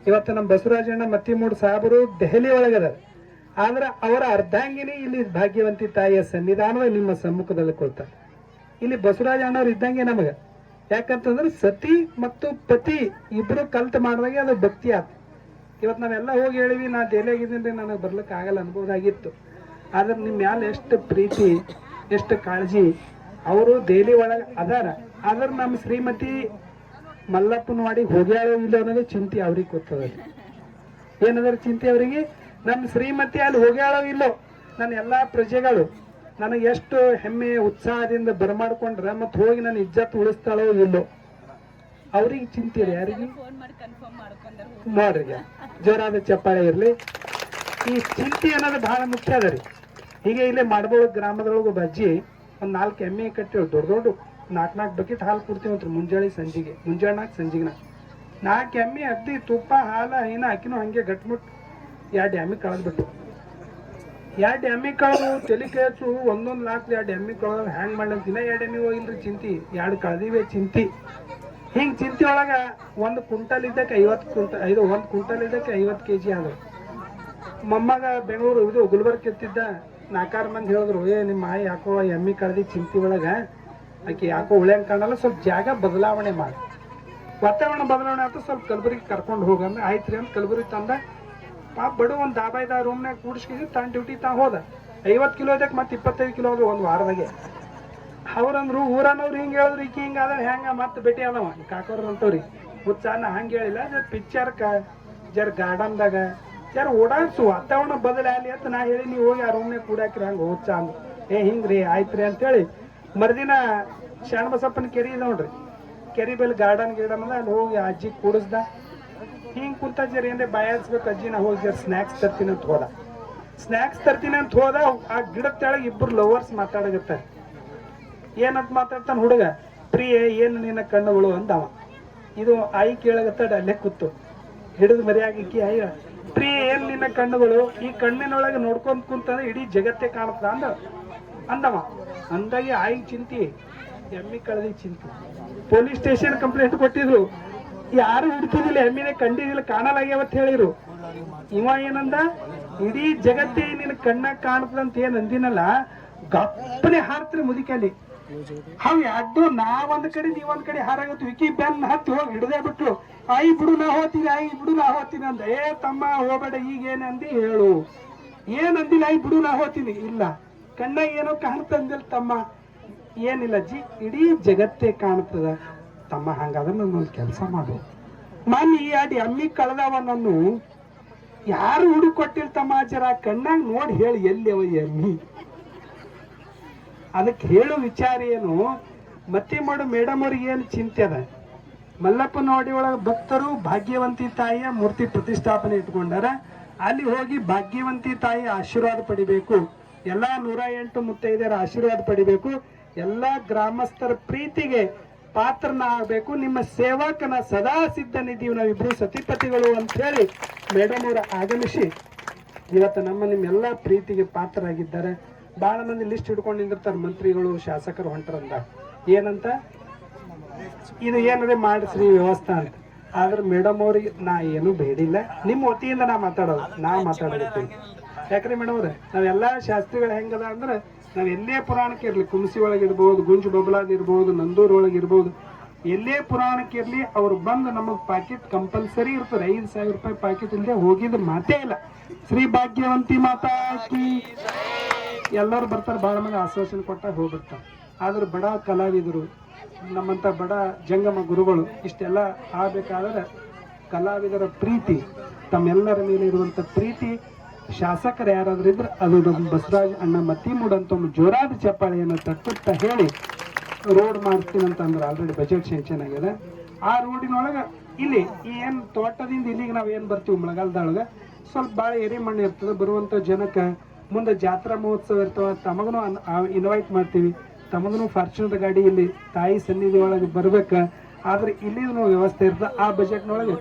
ಇವತ್ತು ನಮ್ಮ ಬಸವರಾಜಣ್ಣ ಮತ್ತಿಮೂಡ್ ಸಾಹೇಬರು ದೆಹಲಿ ಒಳಗದ, ಆದ್ರೆ ಅವರ ಅರ್ಧಾಂಗಿನಿ ಇಲ್ಲಿ ಭಾಗ್ಯವಂತಿ ತಾಯಿಯ ಸನ್ನಿಧಾನದ ನಿಮ್ಮ ಸಮ್ಮುಖದಲ್ಲಿ ಕೊಡ್ತಾರೆ. ಇಲ್ಲಿ ಬಸವರಾಜ ಅಣ್ಣವ್ರು ಇದ್ದಂಗೆ ನಮಗ, ಯಾಕಂತಂದ್ರೆ ಸತಿ ಮತ್ತು ಪತಿ ಇಬ್ರು ಕಲ್ತ್ ಮಾಡಿದಾಗ ಅದು ಭಕ್ತಿ ಆಯ್ತು. ಇವತ್ತು ನಾವೆಲ್ಲ ಹೋಗಿ ಹೇಳಿವಿ ನಾ ದೆಹಲಿಯಾಗಿದ್ದೀನಿ, ನನಗೆ ಬರ್ಲಿಕ್ಕೆ ಆಗಲ್ಲ ಅನ್ಬೋದಾಗಿತ್ತು. ಆದ್ರೆ ನಿಮ್ಮ ಮ್ಯಾಲ ಎಷ್ಟು ಪ್ರೀತಿ, ಎಷ್ಟು ಕಾಳಜಿ. ಅವರು ದೆಹಲಿ ಒಳಗೆ ಅದಾರ, ಆದ್ರೆ ನಮ್ಮ ಶ್ರೀಮತಿ ಮಲ್ಲಪ್ಪನವಾಡಿ ಹೋಗ್ಯಾಳೋ ಇಲ್ಲ ಅನ್ನೋದು ಚಿಂತೆ ಅವ್ರಿಗೆ ಗೊತ್ತದ. ಏನದ್ರ ಚಿಂತೆ ಅವರಿಗೆ, ನಮ್ಮ ಶ್ರೀಮತಿ ಅಲ್ಲಿ ಹೋಗ್ಯಾಳೋ ಇಲ್ಲೋ, ನನ್ನ ಎಲ್ಲಾ ಪ್ರಜೆಗಳು ನನಗೆ ಎಷ್ಟು ಹೆಮ್ಮೆ ಉತ್ಸಾಹದಿಂದ ಬರಮಾಡ್ಕೊಂಡ್ರ ಮತ್ತೆ ಹೋಗಿ ನನ್ನ ಇಜ್ಜತ್ ಉಳಿಸ್ತಾಳೋ ಇಲ್ಲೋ ಅವ್ರಿಗೆ ಚಿಂತೆ ಇದೆ. ಯಾರಿಗೆ ನೋಡ್ರಿ, ಜೋರಾದ ಚಪ್ಪಾಳೆ ಇರ್ಲಿ. ಈ ಚಿಂತೆ ಅನ್ನೋದು ಬಹಳ ಮುಖ್ಯ ಅದ ರೀ. ಹೀಗೆ ಇಲ್ಲೇ ಮಾಡ್ಬೋದು ಗ್ರಾಮದೊಳಗೆ ಬಜ್ಜಿ ಒಂದ್ 4 ಎಮ್ಮೆ ಕಟ್ಟಿವ್, ದೊಡ್ಡ ದೊಡ್ಡ 4 ಬಕೆಟ್ ಹಾಲು ಕೊಡ್ತೀವಂತ್ರಿ ಮುಂಜಾನೆ ಸಂಜೆಗೆ, ಮುಂಜಾನೆ ಸಂಜೆಗೆ 4 ಎಮ್ಮೆ ಅಗ್ದಿ ತುಪ್ಪ ಹಾಲು ಹೈನ ಹಾಕಿನೂ ಹಂಗೆ ಗಟ್ಮುಟ್ 2 ಎಮ್ಮೆ ಕಳೆದ್ಬಿಟ್ಟು. 2 ಎಮ್ಮೆ ಕಳೆದು ತಲೆ ಕೇಳ್ಸು, ಒಂದೊಂದು ಲಾಕ್ 2 ಎಮ್ಮೆ ಕಳೆದ ಹ್ಯಾಂಗ್ ಮಾಡ್ಲಂತ ದಿನ 2 ಎಮ್ಮೆ ಹೋಗಿಲ್ರಿ ಚಿಂತಿ, 2 ಕಳೆದಿವೆ ಚಿಂತಿ. ಹಿಂಗ್ ಚಿಂತಿ ಒಳಗ 1 ಕ್ವಿಂಟಲ್ ಇದ್ದಕ್ಕೆ 50 ಕ್ವಿಂಟಲ್, 1 ಕ್ವಿಂಟಲ್ ಇದ್ದಕ್ಕೆ 50 kg ಆದ್ರು. ಮೊಮ್ಮಗ ಬೆಂಗಳೂರು ಇದು ಗುಲ್ಬರ್ಗ ಎತ್ತಿದ್ದ, 4 ಮಂದಿ ಹೇಳಿದ್ರು, ನಿಮ್ಮ ಆಯಿ ಯಾಕೋ ಎಮ್ಮಿ ಕಳೆದಿ ಚಿಂತಿ ಒಳಗ ಆಕೆ ಯಾಕೋ ಉಳ್ಯಂಗ್ ಕಾಣಲ್ಲ, ಸ್ವಲ್ಪ ಜಾಗ ಬದಲಾವಣೆ ಮಾಡಿ, ವಾತಾವರಣ ಬದಲಾವಣೆ ಆಯ್ತು, ಸ್ವಲ್ಪ ಕಲಬುರಗಿ ಕರ್ಕೊಂಡು ಹೋಗಂದ್ರೆ ಆಯ್ತ್ರಿ ಅಂತ ಕಲಬುರಗಿ ತಂದ. ಪಾಪ ಬಡ ಒಂದು ದಾಬಾಯ್ದ ರೂಮ್ನಾಗ ಕೂಡಿಸ್ಕಿಸಿ ತಾನು ಡ್ಯೂಟಿ ತಾ ಹೋದ. 50 ಕಿಲೋ ಇದಕ್ಕೆ ಮತ್ತೆ 25 ಕಿಲೋ ಆದ್ರು 1 ವಾರದಾಗೆ. ಅವ್ರಂದ್ರು ಊರನ್ನವ್ರು ಹಿಂಗೆ ಹೇಳಿದ್ರು, ಈಕಿ ಹಿಂಗೆ ಆದ್ರೆ ಹೆಂಗ ಮತ್ತೆ ಭೇಟಿ ಆದವ ಕಾಕೋರ್ ಅಂತವ್ರಿ. ಉತ್ಸಾಹ ಹಂಗೆ ಹೇಳಿಲ್ಲ, ಪಿಕ್ಚರ್ಕ ಜರ ಗಾರ್ಡನ್ದಾಗ ಜರ ಓಡಾಡ್ಸು, ವಾತಾವರಣ ಬದಲಾಗಲಿ ಅಂತ ನಾ ಹೇಳಿ, ನೀವು ಹೋಗಿ ಆ ರೂಮ್ನಾಗ ಕೂಡಾಕಿರಿ ಹಂಗೆ ಉತ್ಸಾಹ ಅಂದ್. ಹಿಂಗ್ರಿ ಆಯ್ತ್ರಿ ಅಂತೇಳಿ ಮರುದಿನ ಶರಣಬಸಪ್ಪನ ಕೆರಿ ಇದೆ ನೋಡ್ರಿ, ಕೆರಿ ಬೆಲ್ ಗಾರ್ಡನ್ ಗಿಡನ್ ಅದ, ಅಲ್ಲಿ ಹೋಗಿ ಅಜ್ಜಿ ಕೂಡಿಸ್ದ. ಹಿಂಗೆ ಕುಂತ ಜರ ಏನ್ರಿ ಬಾಯಾಡ್ಸ್ಬೇಕು ಅಜ್ಜಿ, ನಾ ಹೋಗಿ ಜರ ಸ್ನ್ಯಾಕ್ಸ್ ತರ್ತೀನಿ ಅಂತ ಹೋದ. ಸ್ನ್ಯಾಕ್ಸ್ ತರ್ತೀನಿ ಅಂತ ಹೋದ, ಆ ಗಿಡದ ತೆಳಗೆ 2 ಲವರ್ಸ್ ಮಾತಾಡಗತ್ತಾರೆ. ಏನಂತ ಮಾತಾಡ್ತಾನ ಹುಡುಗ, ಪ್ರಿಯೆ ಏನು ನಿನ್ನ ಕಣ್ಣುಗಳು ಅಂದವ. ಇದು ಆಯಿ ಕೇಳಗತ್ತಾಡ ಅಲ್ಲೇ ಕೂತು ಹಿಡಿದು ಮರಿಯಾಗಿಕ್ಕಿ, ಆಯ್ಯ ಪ್ರಿಯೆ ಏನ್ ನಿನ್ನ ಕಣ್ಣುಗಳು, ಈ ಕಣ್ಣಿನೊಳಗೆ ನೋಡ್ಕೊಂತ ಕುಂತಂದ್ರೆ ಇಡೀ ಜಗತ್ತೇ ಕಾಣುತ್ತ ಅಂದವ. ಅಂದಾಗೆ ಆಯಿ ಚಿಂತಿ, ಎಮ್ಮಿ ಕಳೆದಿ ಚಿಂತಿ. ಪೊಲೀಸ್ ಸ್ಟೇಷನ್ ಕಂಪ್ಲೇಂಟ್ ಕೊಟ್ಟಿದ್ರು, ಯಾರು ಹುಡುಕಿದಿಲ್ಲ, ಎಮ್ಮಿನೇ ಕಂಡಿದಿಲ್ಲ, ಕಾಣಲಾಗ್ಯಾವತ್ ಹೇಳಿರು. ಇವ ಏನಂದ, ಇಡೀ ಜಗತ್ತೇ ನಿನ್ನ ಕಣ್ಣಾಗ ಕಾಣುತ್ತಂತ ಏನ್ ಅಂದಿನಲ್ಲ, ಗಪ್ಪನೆ ಹಾರ್ತ್ರಿ ಮುದಿಕಲ್ಲಿ. ಅವ್ ಯಾಡ್ಡು ನಾ ಒಂದ್ ಕಡೆ ನೀವೊಂದ್ ಕಡೆ ಹಾರಾಗತ್ತು, ವಿಕಿ ಬೆನ್ ಹತ್ತಿ ಹೋಗಿ ಹಿಡ್ದೇ ಬಿಟ್ಲು. ಆಯಿ ಬಿಡು ನಾ ಹೋಗ್ತೀನಿ, ಆಯಿ ಬಿಡು ನಾ ಹೋಗ್ತೀನಿ ಅಂದ. ತಮ್ಮ ಹೋಗ್ಬೇಡ, ಈಗ ಏನಂದಿ ಹೇಳು. ಏನಂದಿಲ್ಲ, ಆಯಿ ಬಿಡು ನಾ ಹೋಗ್ತೀನಿ. ಇಲ್ಲ, ಕಣ್ಣಾಗ ಏನೋ ಕಾಣ್ತಂದಿಲ್ಲ ತಮ್ಮ. ಏನಿಲ್ಲ ಜಿ, ಇಡೀ ಜಗತ್ತೇ ಕಾಣ್ತದ ತಮ್ಮ. ಹಂಗಾದ್ರೆ ನನ್ನೊಂದು ಕೆಲಸ ಮಾಡು, ಮನಿ 2 ಎಮ್ಮಿ ಕಳೆದವ, ನಾನು ಯಾರು ಹುಡುಕೊಟ್ಟಿಲ್ ತಮ್ಮ, ಜರ ಕಣ್ಣಾಗ ನೋಡಿ ಹೇಳಿ ಎಲ್ಲಿ ಅವ ಎಮ್ಮಿ. ಅದಕ್ಕೆ ಹೇಳೋ ವಿಚಾರ ಏನು, ಮತ್ತೆ ಮಾಡು ಮೇಡಮ್ ಅವ್ರಿಗೆ ಏನು ಚಿಂತೆ ಅದ. ಮಲ್ಲಪ್ಪನವಾಡಿ ಒಳಗೆ ಭಕ್ತರು ಭಾಗ್ಯವಂತಿ ತಾಯಿಯ ಮೂರ್ತಿ ಪ್ರತಿಷ್ಠಾಪನೆ ಇಟ್ಕೊಂಡಾರ. ಅಲ್ಲಿ ಹೋಗಿ ಭಾಗ್ಯವಂತಿ ತಾಯಿ ಆಶೀರ್ವಾದ ಪಡಿಬೇಕು, ಎಲ್ಲಾ 108 ಮುತ್ತೈದೆಯರ ಆಶೀರ್ವಾದ ಪಡಿಬೇಕು, ಎಲ್ಲಾ ಗ್ರಾಮಸ್ಥರ ಪ್ರೀತಿಗೆ ಪಾತ್ರನ ಆಗ್ಬೇಕು. ನಿಮ್ಮ ಸೇವಕನ ಸದಾ ಸಿದ್ಧನಿದ್ದೀವಿ, ನಾವಿಬ್ರು ಸತಿಪತಿಗಳು ಅಂತ ಹೇಳಿ ಮೇಡಮ್ ಅವರು ಆಗಮಿಸಿ ಇವತ್ತು ನಿಮ್ಮೆಲ್ಲ ಪ್ರೀತಿಗೆ ಪಾತ್ರರಾಗಿದ್ದಾರೆ. ಬಹಳ ಮಂದಿ ಲಿಸ್ಟ್ ಹಿಡ್ಕೊಂಡು ನಿಂದಿರ್ತಾರೆ, ಮಂತ್ರಿಗಳು ಶಾಸಕರು ಹೊಂಟರಂದ ಏನಂತ, ಇದು ಏನಾದ್ರೆ ಮಾಡಿಸ್ರಿ ವ್ಯವಸ್ಥೆ ಅಂತ. ಆದ್ರೆ ಮೇಡಮ್ ಅವ್ರಿಗೆ ನಾ ಏನು ಬೇಡಿಲ್ಲ, ನಿಮ್ಮ ವತಿಯಿಂದ ನಾ ಮಾತಾಡೋದು. ಯಾಕ್ರಿ ಮೇಡಮ್ ಅವ್ರೆ, ನಾವೆಲ್ಲಾ ಶಾಸ್ತ್ರಿಗಳು ಹೆಂಗದ ಅಂದ್ರೆ, ನಾವ್ ಎಲ್ಲೇ ಪುರಾಣಕ್ಕೆ ಇರ್ಲಿ, ಕುಂಸಿ ಒಳಗಿರ್ಬೋದು, ಗುಂಜು ಬಬಲಾದ್ ಇರ್ಬೋದು, ನಂದೂರ್ ಒಳಗಿರ್ಬೋದು, ಎಲ್ಲೇ ಪುರಾಣಕ್ಕೆ ಇರ್ಲಿ, ಅವ್ರು ಬಂದು ನಮಗ್ ಪ್ಯಾಕೆಟ್ ಕಂಪಲ್ಸರಿ ಇರ್ತದೆ. 5,000 ರೂಪಾಯಿ ಪ್ಯಾಕೆಟ್ ಇಲ್ಲದೆ ಹೋಗಿದ್ ಮಾತೇ ಇಲ್ಲ. ಶ್ರೀ ಭಾಗ್ಯವಂತಿ ಮಾತಾ ಕಿ. ಎಲ್ಲರೂ ಬರ್ತಾರೆ, ಬಹಳ ಮಂದಿ ಆಶ್ವಾಸನೆ ಕೊಟ್ಟಾಗ ಹೋಗ್ಬಿಡ್ತಾರೆ. ಆದ್ರೆ ಬಡ ಕಲಾವಿದರು, ನಮ್ಮಂತ ಬಡ ಜಂಗಮ ಗುರುಗಳು ಇಷ್ಟೆಲ್ಲ ಆಗ್ಬೇಕಾದ್ರೆ ಕಲಾವಿದರ ಪ್ರೀತಿ, ತಮ್ಮೆಲ್ಲರ ಮೇಲೆ ಇರುವಂತ ಪ್ರೀತಿ, ಶಾಸಕರು ಯಾರಾದ್ರೂ ಇದ್ರೆ ಅದು ನಮ್ಮ ಬಸವರಾಜ ಅಣ್ಣ ಮತ್ತಿಮೂಡ್ ಅಂತ ಒಂದು ಜೋರಾದ ಚಪ್ಪಾಳೆಯನ್ನು ತಟ್ಟುತ್ತಾ ಹೇಳಿ ರೋಡ್ ಮಾಡ್ತೀನಿ ಅಂತ ಅಂದ್ರೆ ಆಲ್ರೆಡಿ ಬಜೆಟ್ ಸೆಂಕ್ಷನ್ ಆಗಿದೆ. ಆ ರೋಡಿನೊಳಗೆ ಇಲ್ಲಿ ಏನ್ ತೋಟದಿಂದ ಇಲ್ಲಿಗೆ ನಾವ್ ಏನ್ ಬರ್ತೀವಿ ಮಳೆಗಾಲದೊಳಗೆ ಸ್ವಲ್ಪ ಭಾಳ ಎರೆ ಮಣ್ಣು ಇರ್ತದೆ. ಬರುವಂತ ಜನಕ್ಕೆ ಮುಂದೆ ಜಾತ್ರಾ ಮಹೋತ್ಸವ ಇರ್ತವ, ತಮಗನು ಇನ್ವೈಟ್ ಮಾಡ್ತೀವಿ. ತಮಗನು ಫಾರ್ಚುನರ್ ಗಾಡಿ ಇಲ್ಲಿ ತಾಯಿ ಸನ್ನಿಧಿ ಒಳಗೆ ಬರ್ಬೇಕ. ಆದ್ರೆ ಇಲ್ಲಿ ವ್ಯವಸ್ಥೆ ಇರ್ತದೆ. ಆ ಬಜೆಟ್ನೊಳಗೆ